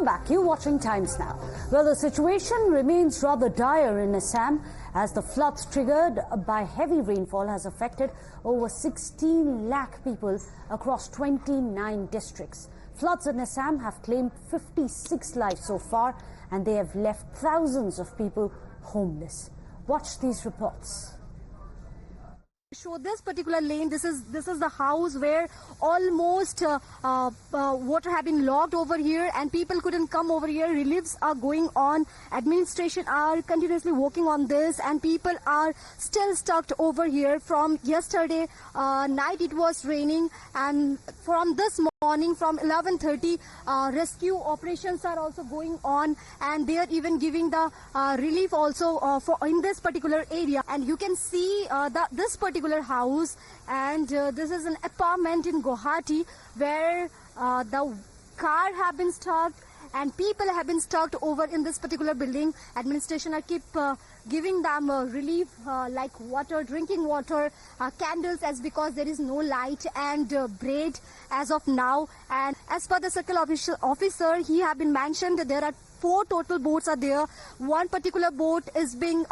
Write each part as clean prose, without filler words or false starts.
back. You're watching Times Now. Well, the situation remains rather dire in Assam as the floods triggered by heavy rainfall has affected over 16 lakh people across 29 districts. Floods in Assam have claimed 56 lives so far, and they have left thousands of people homeless. Watch these reports. Show this particular lane. This is the house where almost water have been locked over here and people couldn't come over here. Reliefs are going on. Administration are continuously working on this and people are still stuck over here. From yesterday night it was raining, and from this morning from 11:30 rescue operations are also going on, and they are even giving the relief also for in this particular area. And you can see this particular house, and this is an apartment in Guwahati where the car have been stuck and people have been stuck over in this particular building. Administration are keep giving them relief like water, drinking water, candles, as because there is no light, and bread as of now. And as per the circle officer, he have been mentioned that there are 4 total boats are there. One particular boat is being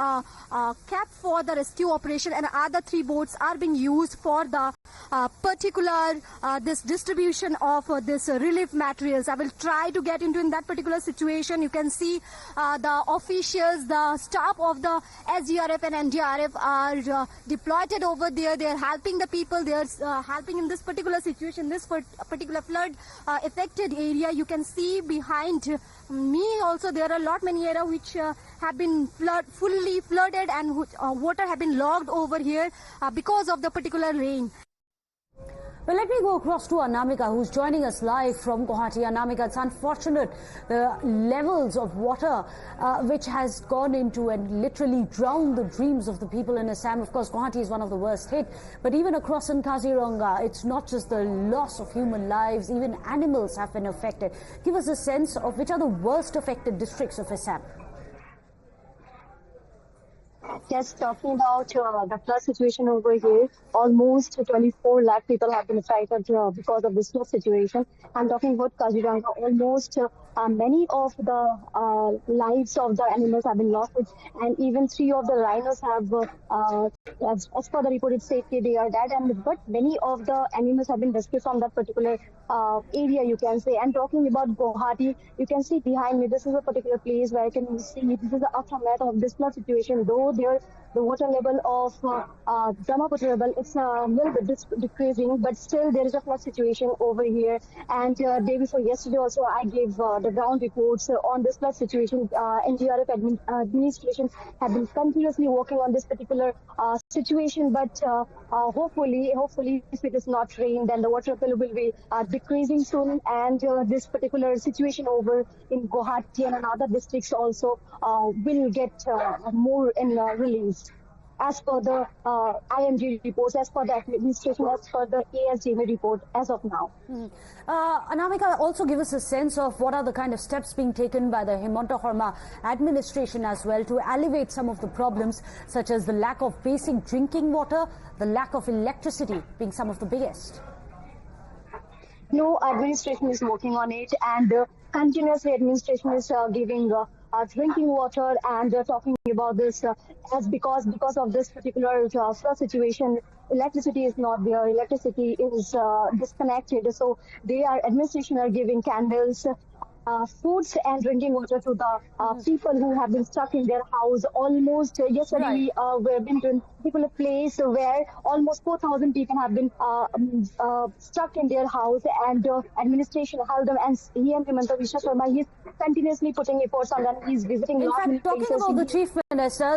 kept for the rescue operation, and other 3 boats are being used for the particular this distribution of this relief materials. I will try to get into in that particular situation. You can see the officials, the staff of the SDRF and NDRF are deployed over there. They are helping the people. They are helping in this particular situation, this particular flood affected area. You can see behind me also there are many areas which have been fully flooded, and water have been logged over here because of the particular rain. Well, let me go across to Anamika, who's joining us live from Guwahati. Anamika, it's unfortunate the levels of water which has gone into and literally drowned the dreams of the people in Assam. Of course, Guwahati is one of the worst hit, but even across in Kaziranga, it's not just the loss of human lives, even animals have been affected. Give us a sense of which are the worst affected districts of Assam. Yes, talking about the flood situation over here, almost 24 lakh people have been affected because of this flood situation. I'm talking about Kaziranga, almost many of the lives of the animals have been lost, and even 3 of the rhinos have, as per the reported safety, they are dead, but many of the animals have been rescued from that particular area, you can say. And talking about Guwahati, you can see behind me, this is a particular place where I can see this is the aftermath of this flood situation. Though the water level of Brahmaputra level, it's a little bit decreasing, but still there is a flood situation over here. And day before yesterday also I gave the ground reports on this flood situation. NDRF administration have been continuously working on this particular situation, but hopefully if it is not rain, then the water level will be decreasing soon, and this particular situation over in Guwahati and other districts also will get more in release. As per the IMG reports, as per the administration, as per the ASDMA report as of now. Anamika, also give us a sense of what are the kind of steps being taken by the Himanta Sharma administration as well to alleviate some of the problems, such as the lack of basic drinking water, the lack of electricity being some of the biggest. No, administration is working on it, and continuously administration is giving drinking water, and talking about this as because of this particular flood situation, electricity is not there, electricity is disconnected, so administration are giving candles, foods and drinking water to the people who have been stuck in their house. Almost yesterday we have been to a particular place where almost 4,000 people have been stuck in their house, and administration held them, and Himanta Biswa Sharma, he's continuously putting efforts on them. He's visiting in lot fact, many talking places. about the Chief Minister,